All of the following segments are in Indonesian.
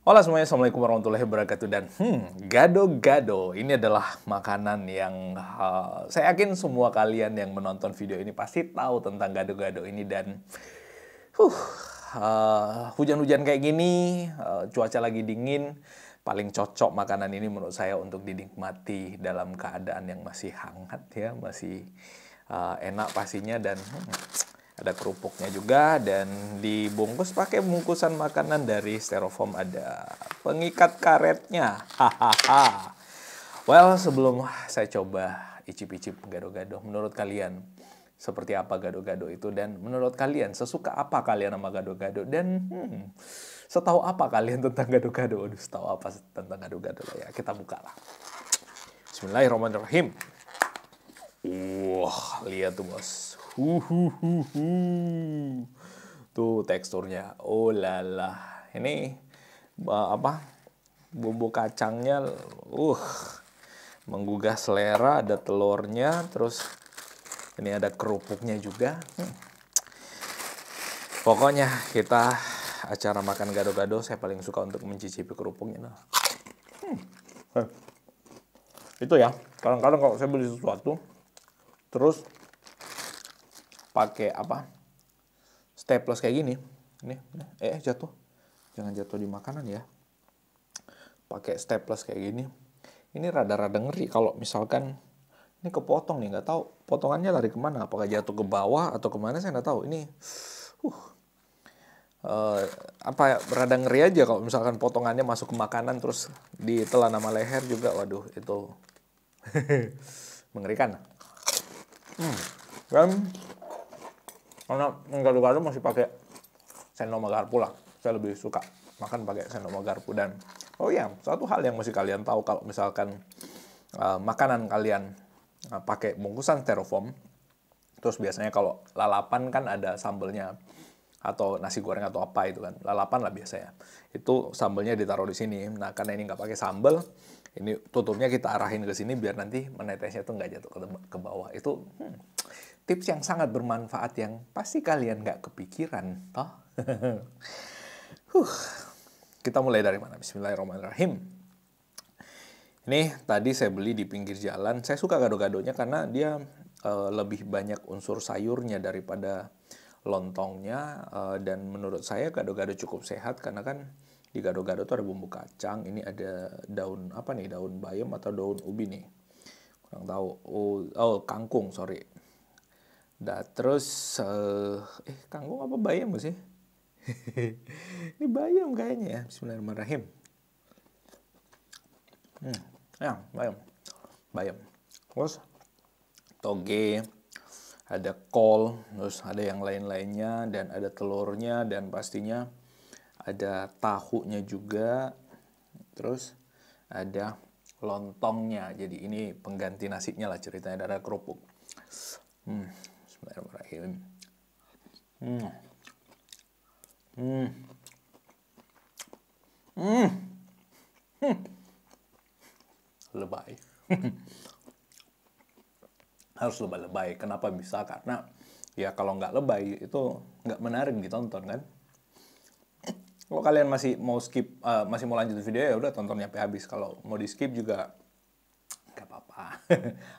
Halo semuanya, Assalamualaikum warahmatullahi wabarakatuh. Dan gado-gado ini adalah makanan yang saya yakin semua kalian yang menonton video ini pasti tahu tentang gado-gado ini. Dan hujan-hujan kayak gini, cuaca lagi dingin, paling cocok makanan ini menurut saya untuk dinikmati dalam keadaan yang masih hangat ya, masih enak pastinya. Dan ada kerupuknya juga, dan dibungkus pakai bungkusan makanan dari styrofoam, ada pengikat karetnya. Hahaha. Well, sebelum saya coba icip-icip gado-gado, menurut kalian seperti apa gado-gado itu? Dan menurut kalian sesuka apa kalian sama gado-gado? Dan setahu apa kalian tentang gado-gado? Aduh, setahu apa tentang gado-gado lah ya. Kita buka lah. Bismillahirrahmanirrahim. Wah, lihat tuh bos. Tuh teksturnya, oh lala. Ini apa? Bumbu kacangnya, menggugah selera. Ada telurnya, terus ini ada kerupuknya juga. Pokoknya kita acara makan gado-gado, saya paling suka untuk mencicipi kerupuknya. Nah. Itu ya, kadang-kadang kalau saya beli sesuatu, terus pakai apa, staples kayak gini, ini jatuh, jangan jatuh di makanan ya. Pakai staples kayak gini, ini rada-rada ngeri kalau misalkan ini kepotong nih, nggak tahu potongannya lari kemana, apakah jatuh ke bawah atau kemana, saya nggak tahu. Ini apa ya, rada ngeri aja kalau misalkan potongannya masuk ke makanan terus ditelan sama leher juga. Waduh, itu mengerikan. Dan karena gado-gado masih pakai sendok sama garpu lah, saya lebih suka makan pakai sendok sama garpu. Dan oh ya, satu hal yang mesti kalian tahu, kalau misalkan makanan kalian pakai bungkusan styrofoam, terus biasanya kalau lalapan kan ada sambelnya, atau nasi goreng atau apa itu kan, lalapan lah biasanya, itu sambelnya ditaruh di sini. Nah, karena ini nggak pakai sambel, ini tutupnya kita arahin ke sini biar nanti menetesnya tuh nggak jatuh ke bawah. Itu tips yang sangat bermanfaat yang pasti kalian nggak kepikiran, toh. Kita mulai dari mana? Bismillahirrahmanirrahim. Ini tadi saya beli di pinggir jalan. Saya suka gado-gadonya karena dia lebih banyak unsur sayurnya daripada lontongnya. Dan menurut saya gado-gado cukup sehat karena kan di gado-gado tuh ada bumbu kacang. Ini ada daun apa nih? Daun bayam atau daun ubi nih? Kurang tahu. Oh, kangkung, sorry. Nah, terus kangkung apa bayam sih? Ini bayam kayaknya ya. Bismillahirrahmanirrahim. Ya, bayam. Terus toge, ada kol, terus ada yang lain-lainnya, dan ada telurnya, dan pastinya ada tahunya juga. Terus ada lontongnya. Jadi ini pengganti nasinya lah ceritanya. Ada kerupuk. Bismillahirrahmanirrahim. Lebay. Harus lebay-lebay. Kenapa bisa? Karena ya kalau nggak lebay itu nggak menarik ditonton kan. Kalau kalian masih mau skip, masih mau lanjut video, ya udah tontonnya sampai habis. Kalau mau di skip juga nggak apa-apa.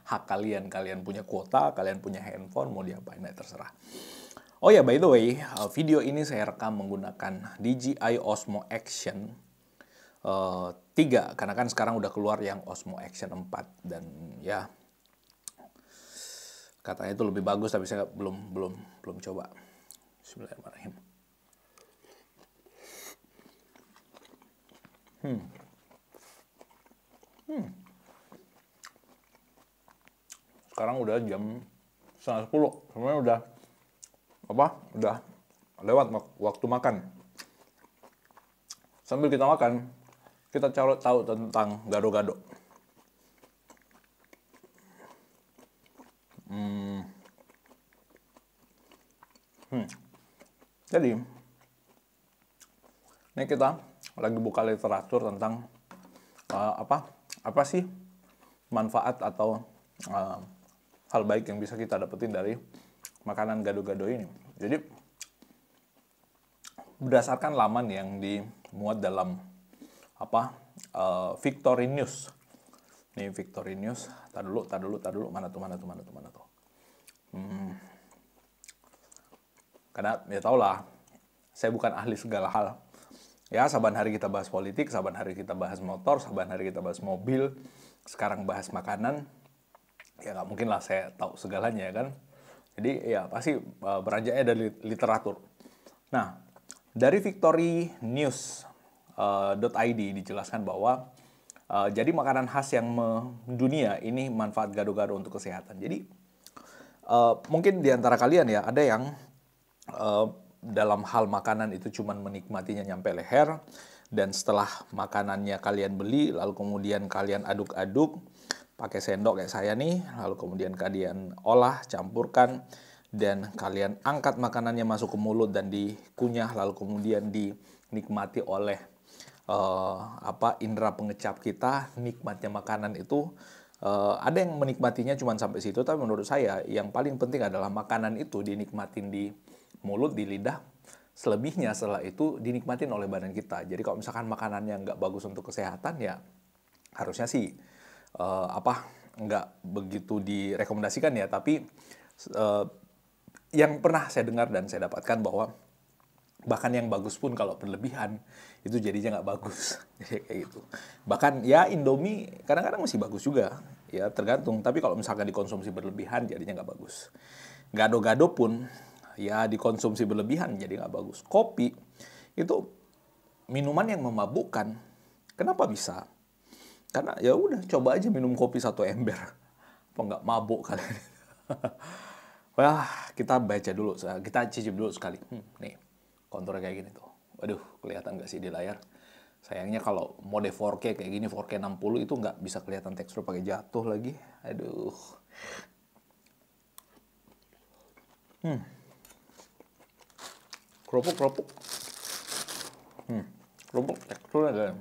Hak kalian, kalian punya kuota, kalian punya handphone, mau diapain ya terserah. Oh ya, by the way, video ini saya rekam menggunakan DJI Osmo Action 3, karena kan sekarang udah keluar yang Osmo Action 4, dan ya katanya itu lebih bagus, tapi saya belum coba. Bismillahirrahmanirrahim. Sekarang udah jam 9:30, sebenarnya udah lewat waktu makan. Sambil kita makan, kita tahu tentang gado-gado. Jadi ini kita lagi buka literatur tentang apa sih manfaat atau hal baik yang bisa kita dapetin dari makanan gado-gado ini. Jadi berdasarkan laman yang dimuat dalam Victory News. Ini Victory News. Tar dulu. Mana tuh. Karena ya tau lah, saya bukan ahli segala hal. Ya, saban hari kita bahas politik, saban hari kita bahas motor, saban hari kita bahas mobil, sekarang bahas makanan. Ya nggak mungkin lah saya tahu segalanya, ya kan. Jadi ya pasti beranjaknya dari literatur. Nah, dari victorynews.id dijelaskan bahwa jadi makanan khas yang mendunia ini manfaat gado-gado untuk kesehatan. Jadi mungkin di antara kalian ya ada yang dalam hal makanan itu cuman menikmatinya nyampe leher, dan setelah makanannya kalian beli lalu kemudian kalian aduk-aduk pakai sendok kayak saya nih, lalu kemudian kalian olah, campurkan, dan kalian angkat makanannya masuk ke mulut dan dikunyah, lalu kemudian dinikmati oleh indera pengecap kita. Nikmatnya makanan itu ada yang menikmatinya cuma sampai situ, tapi menurut saya yang paling penting adalah makanan itu dinikmatin di mulut, di lidah. Selebihnya setelah itu dinikmatin oleh badan kita. Jadi kalau misalkan makanannya nggak bagus untuk kesehatan, ya harusnya sih nggak begitu direkomendasikan ya. Tapi yang pernah saya dengar dan saya dapatkan bahwa bahkan yang bagus pun kalau berlebihan itu jadinya nggak bagus. Kayak gitu. Bahkan ya Indomie kadang-kadang masih bagus juga, ya tergantung. Tapi kalau misalkan dikonsumsi berlebihan jadinya nggak bagus. Gado-gado pun ya dikonsumsi berlebihan jadi nggak bagus. Kopi itu minuman yang memabukkan. Kenapa bisa? Karena ya udah, coba aja minum kopi 1 ember, apa nggak mabuk kalian? Wah, kita baca dulu, kita cicip dulu sekali. Nih, konturnya kayak gini tuh. Waduh, kelihatan nggak sih di layar? Sayangnya kalau mode 4K kayak gini, 4K 60 itu nggak bisa kelihatan tekstur pakai jatuh lagi. Aduh. Kerupuk. Kerupuk teksturnya kan.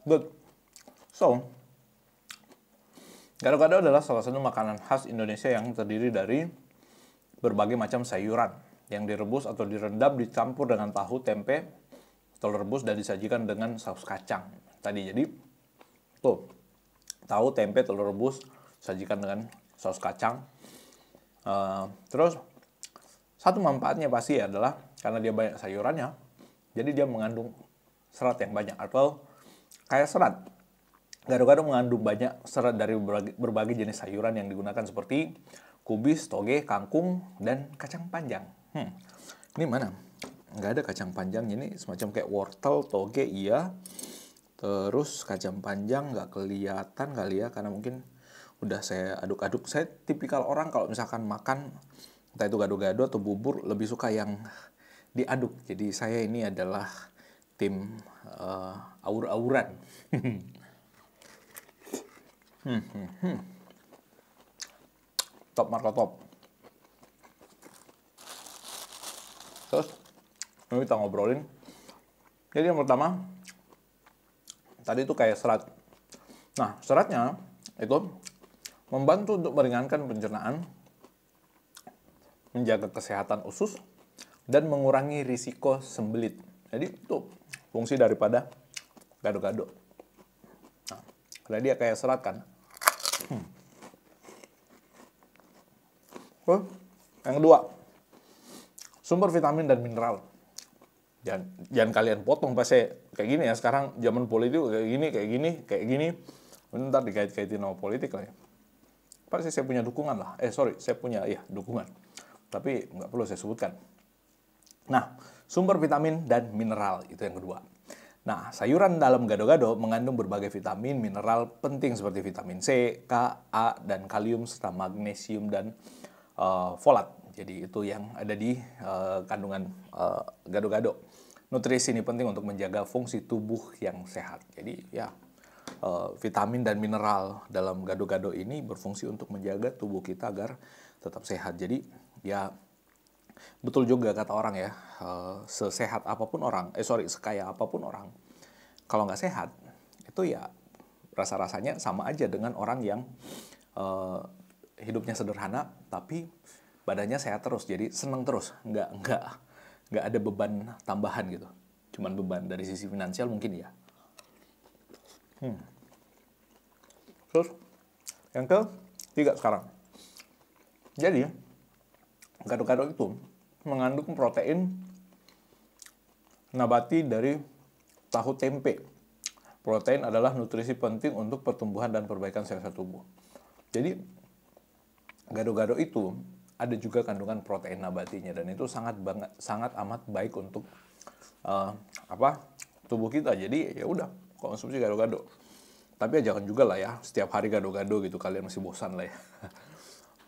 Good. So, gado-gado adalah salah satu makanan khas Indonesia yang terdiri dari berbagai macam sayuran yang direbus atau direndam, dicampur dengan tahu, tempe, telur rebus, dan disajikan dengan saus kacang. Tadi jadi tuh, tahu, tempe, telur rebus, sajikan dengan saus kacang. Terus satu manfaatnya pasti adalah karena dia banyak sayurannya, jadi dia mengandung serat yang banyak. Atau kayak serat, gado-gado mengandung banyak serat dari berbagai jenis sayuran yang digunakan seperti kubis, toge, kangkung, dan kacang panjang. Ini mana? Nggak ada kacang panjang, ini semacam kayak wortel, toge iya. Terus kacang panjang nggak kelihatan kali ya, karena mungkin udah saya aduk-aduk. Saya tipikal orang kalau misalkan makan, entah itu gado-gado atau bubur, lebih suka yang diaduk. Jadi saya ini adalah tim aur-auran. Top marko top. Terus ini kita ngobrolin. Jadi yang pertama tadi itu kayak serat. Nah, seratnya itu membantu untuk meringankan pencernaan, menjaga kesehatan usus, dan mengurangi risiko sembelit. Jadi itu fungsi daripada gado-gado. Nah, karena dia kayak serat kan. Yang kedua, sumber vitamin dan mineral. Jangan kalian potong pas saya kayak gini ya. Sekarang zaman politik kayak gini. Ntar dikait-kaitin sama politik lah ya. Pasti saya punya dukungan lah. Saya punya dukungan. Tapi nggak perlu saya sebutkan. Nah, sumber vitamin dan mineral itu yang kedua. Nah, sayuran dalam gado-gado mengandung berbagai vitamin, mineral penting seperti vitamin C, K, A, dan kalium, serta magnesium dan folat. Jadi itu yang ada di kandungan gado-gado. Nutrisi ini penting untuk menjaga fungsi tubuh yang sehat. Jadi ya, vitamin dan mineral dalam gado-gado ini berfungsi untuk menjaga tubuh kita agar tetap sehat. Jadi ya betul juga kata orang ya, sesehat apapun orang, sekaya apapun orang, kalau nggak sehat, itu ya rasa-rasanya sama aja dengan orang yang hidupnya sederhana, tapi badannya sehat terus, jadi seneng terus, nggak ada beban tambahan gitu. Cuman beban dari sisi finansial mungkin ya. Terus yang ketiga sekarang. Jadi gado-gado itu mengandung protein nabati dari tahu tempe. Protein adalah nutrisi penting untuk pertumbuhan dan perbaikan sel-sel tubuh. Jadi gado-gado itu ada juga kandungan protein nabatinya, dan itu sangat amat baik untuk tubuh kita. Jadi ya udah, konsumsi gado-gado. Tapi ya jangan juga lah ya setiap hari gado-gado gitu, kalian masih bosan lah ya.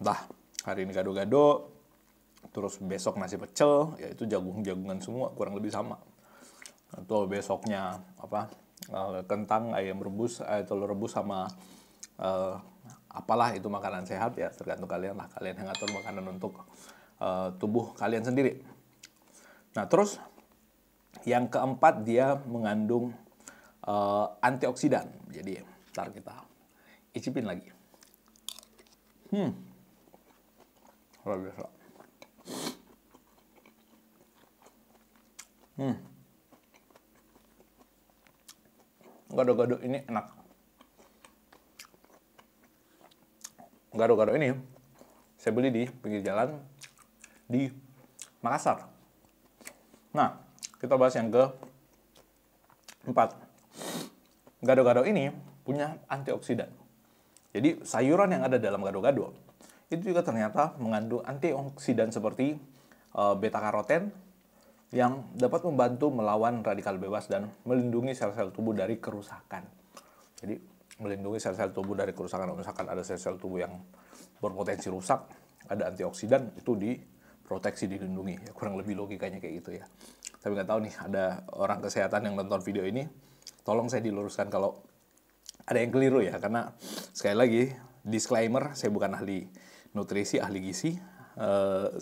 Entah hari ini gado-gado, terus besok nasi pecel, ya itu jagung-jagungan semua, kurang lebih sama. Atau besoknya kentang, ayam rebus, telur rebus sama apalah itu makanan sehat, ya tergantung kalian lah, kalian yang ngatur makanan untuk tubuh kalian sendiri. Nah terus yang keempat, dia mengandung antioksidan. Jadi ntar kita icipin lagi. Luar biasa. Gado-gado ini enak. Gado-gado ini saya beli di pinggir jalan di Makassar. Nah, kita bahas yang keempat. Gado-gado ini punya antioksidan. Jadi sayuran yang ada dalam gado-gado itu juga ternyata mengandung antioksidan seperti beta-karoten yang dapat membantu melawan radikal bebas dan melindungi sel-sel tubuh dari kerusakan. Jadi melindungi sel-sel tubuh dari kerusakan. Misalkan ada sel-sel tubuh yang berpotensi rusak, ada antioksidan, itu diproteksi, dilindungi. Ya, kurang lebih logikanya kayak gitu ya. Tapi nggak tahu nih, ada orang kesehatan yang nonton video ini, tolong saya diluruskan kalau ada yang keliru ya. Karena sekali lagi, disclaimer, saya bukan ahli nutrisi, ahli gizi.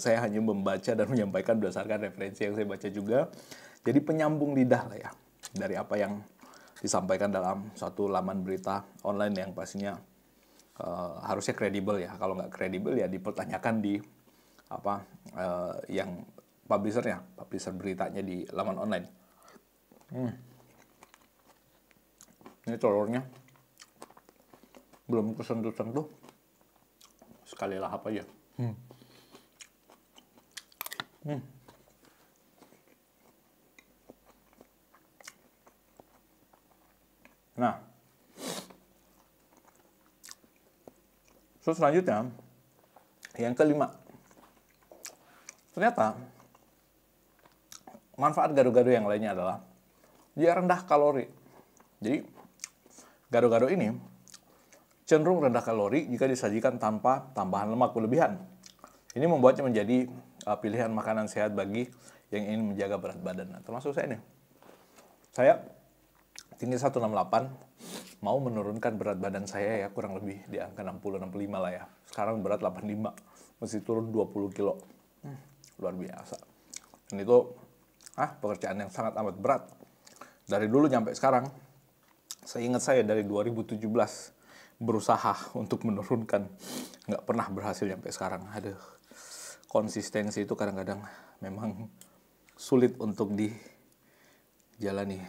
Saya hanya membaca dan menyampaikan berdasarkan referensi yang saya baca juga. Jadi penyambung lidah lah ya, dari apa yang disampaikan dalam suatu laman berita online yang pastinya harusnya kredibel ya. Kalau nggak kredibel ya dipertanyakan di yang publisher beritanya di laman online. Ini telurnya belum kesentuh-sentuh, sekali lahap aja. Nah, terus selanjutnya yang kelima, ternyata manfaat gado-gado yang lainnya adalah dia rendah kalori. Jadi gado-gado ini cenderung rendah kalori jika disajikan tanpa tambahan lemak berlebihan. Ini membuatnya menjadi pilihan makanan sehat bagi yang ingin menjaga berat badan. Nah, termasuk saya nih. Saya tinggi 168, mau menurunkan berat badan saya ya kurang lebih di angka 60-65 lah ya. Sekarang berat 85, mesti turun 20 kilo. Luar biasa. Dan itu pekerjaan yang sangat amat berat. Dari dulu sampai sekarang, saya ingat saya dari 2017 berusaha untuk menurunkan, nggak pernah berhasil sampai sekarang. Aduh, konsistensi itu kadang-kadang memang sulit untuk dijalani.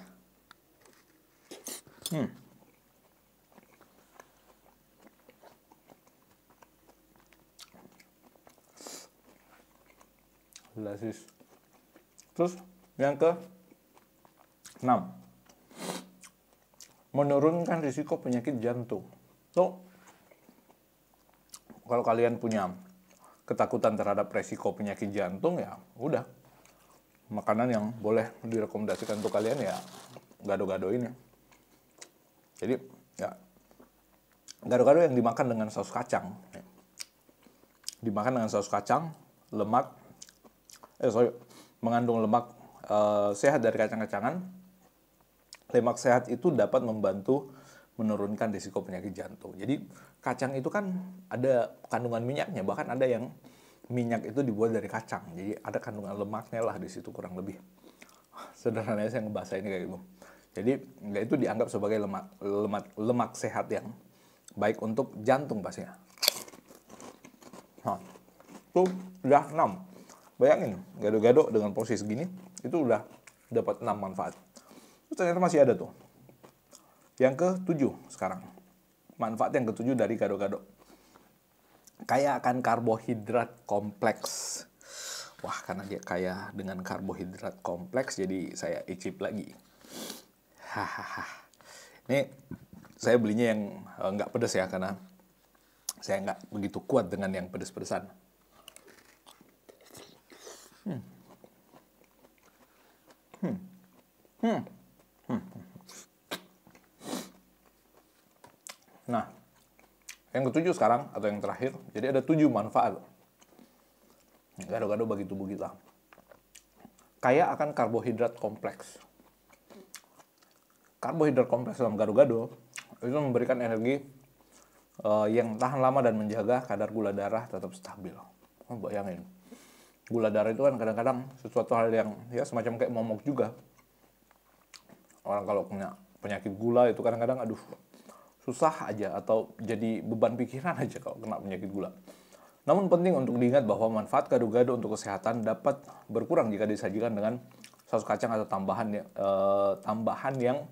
Terus yang ke-6, menurunkan risiko penyakit jantung. So, kalau kalian punya ketakutan terhadap risiko penyakit jantung, ya udah, makanan yang boleh direkomendasikan untuk kalian ya gado-gado ini. Jadi ya gado-gado yang dimakan dengan saus kacang, mengandung lemak sehat dari kacang-kacangan. Lemak sehat itu dapat membantu menurunkan risiko penyakit jantung. Jadi kacang itu kan ada kandungan minyaknya, bahkan ada yang minyak itu dibuat dari kacang. Jadi ada kandungan lemaknya lah di situ kurang lebih. Sederhananya saya ngebahasa ini kayak gitu. Jadi itu dianggap sebagai lemak sehat yang baik untuk jantung pastinya. Nah, itu udah 6. Bayangin, gado-gado dengan porsi segini, itu udah dapat 6 manfaat. Terus ternyata masih ada tuh. Yang ke-7 sekarang. Manfaat yang ke-7 dari gado-gado. Kaya akan karbohidrat kompleks. Wah, karena dia kaya dengan karbohidrat kompleks, jadi saya icip lagi. Hahaha. Ini saya belinya yang nggak pedas ya, karena saya nggak begitu kuat dengan yang pedas-pedasan. Nah, yang ke-7 sekarang, atau yang terakhir, jadi ada 7 manfaat gado-gado bagi tubuh kita. Kaya akan karbohidrat kompleks. Karbohidrat kompleks dalam gado-gado itu memberikan energi yang tahan lama dan menjaga kadar gula darah tetap stabil. Bayangin, gula darah itu kan kadang-kadang sesuatu hal yang ya semacam kayak momok juga. Orang kalau punya penyakit gula itu kadang-kadang aduh susah aja, atau jadi beban pikiran aja kalau kena penyakit gula. Namun penting untuk diingat bahwa manfaat gado-gado untuk kesehatan dapat berkurang jika disajikan dengan saus kacang atau tambahan yang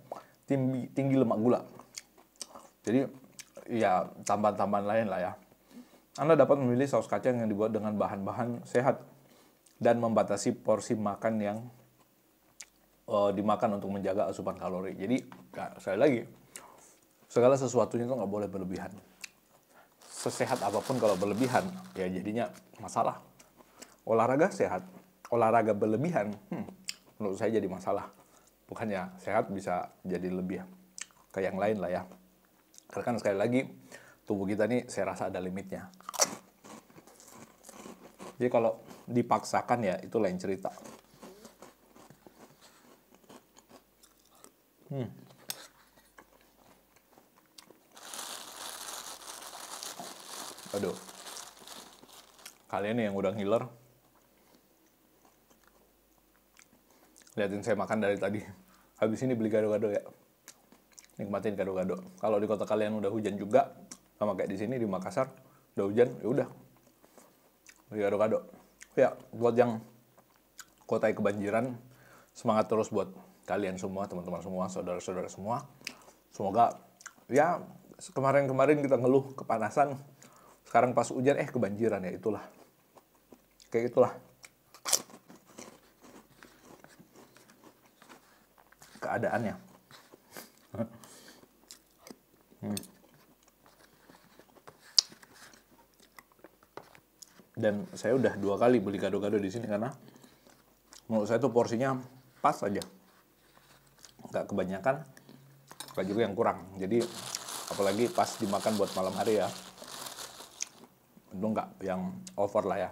tinggi lemak gula. Jadi ya tambahan-tambahan lain lah ya. Anda dapat memilih saus kacang yang dibuat dengan bahan-bahan sehat dan membatasi porsi makan yang dimakan untuk menjaga asupan kalori. Jadi ya, sekali lagi, segala sesuatunya itu nggak boleh berlebihan. Sesehat apapun kalau berlebihan, ya jadinya masalah. Olahraga sehat, olahraga berlebihan, menurut saya jadi masalah. Bukannya sehat bisa jadi lebih ke yang lain lah ya. Karena kan sekali lagi, tubuh kita nih saya rasa ada limitnya. Jadi kalau dipaksakan ya itu lain cerita. Aduh, kalian nih yang udah ngiler, liatin saya makan dari tadi. Habis ini beli gado-gado ya, nikmatin gado-gado. Kalau di kota kalian udah hujan juga, sama kayak di sini di Makassar, udah hujan, ya udah beli gado-gado. Ya, buat yang kota kebanjiran, semangat terus buat kalian semua, teman-teman semua, saudara-saudara semua. Semoga ya kemarin-kemarin kita ngeluh kepanasan, sekarang pas hujan kebanjiran, ya itulah. Kayak itulah keadaannya. Dan saya udah 2 kali beli gado-gado di sini karena menurut saya tuh porsinya pas aja, nggak kebanyakan, nggak juga yang kurang. Jadi apalagi pas dimakan buat malam hari ya, itu nggak yang over lah ya.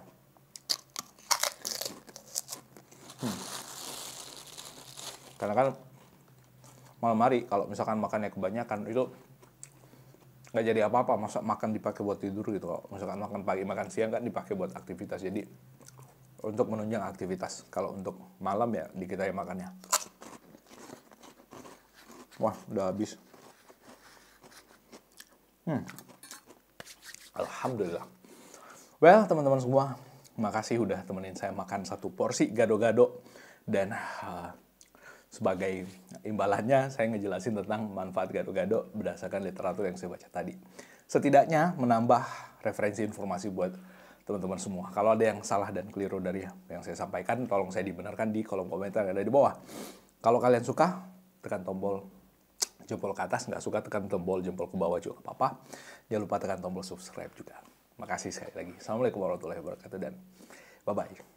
Karena kan malam hari kalau misalkan makannya kebanyakan itu nggak jadi apa-apa. Masa makan dipakai buat tidur gitu. Kalau misalkan makan pagi makan siang kan dipakai buat aktivitas, jadi untuk menunjang aktivitas. Kalau untuk malam ya dikit aja makannya. Wah, udah habis. Alhamdulillah. Well, teman-teman semua, makasih udah temenin saya makan 1 porsi gado-gado. Dan sebagai imbalannya saya ngejelasin tentang manfaat gado-gado berdasarkan literatur yang saya baca tadi. Setidaknya menambah referensi informasi buat teman-teman semua. Kalau ada yang salah dan keliru dari yang saya sampaikan, tolong saya dibenarkan di kolom komentar yang ada di bawah. Kalau kalian suka, tekan tombol jempol ke atas. Nggak suka, tekan tombol jempol ke bawah juga apa-apa. Jangan lupa tekan tombol subscribe juga. Makasih sekali lagi. Assalamualaikum warahmatullahi wabarakatuh dan bye-bye.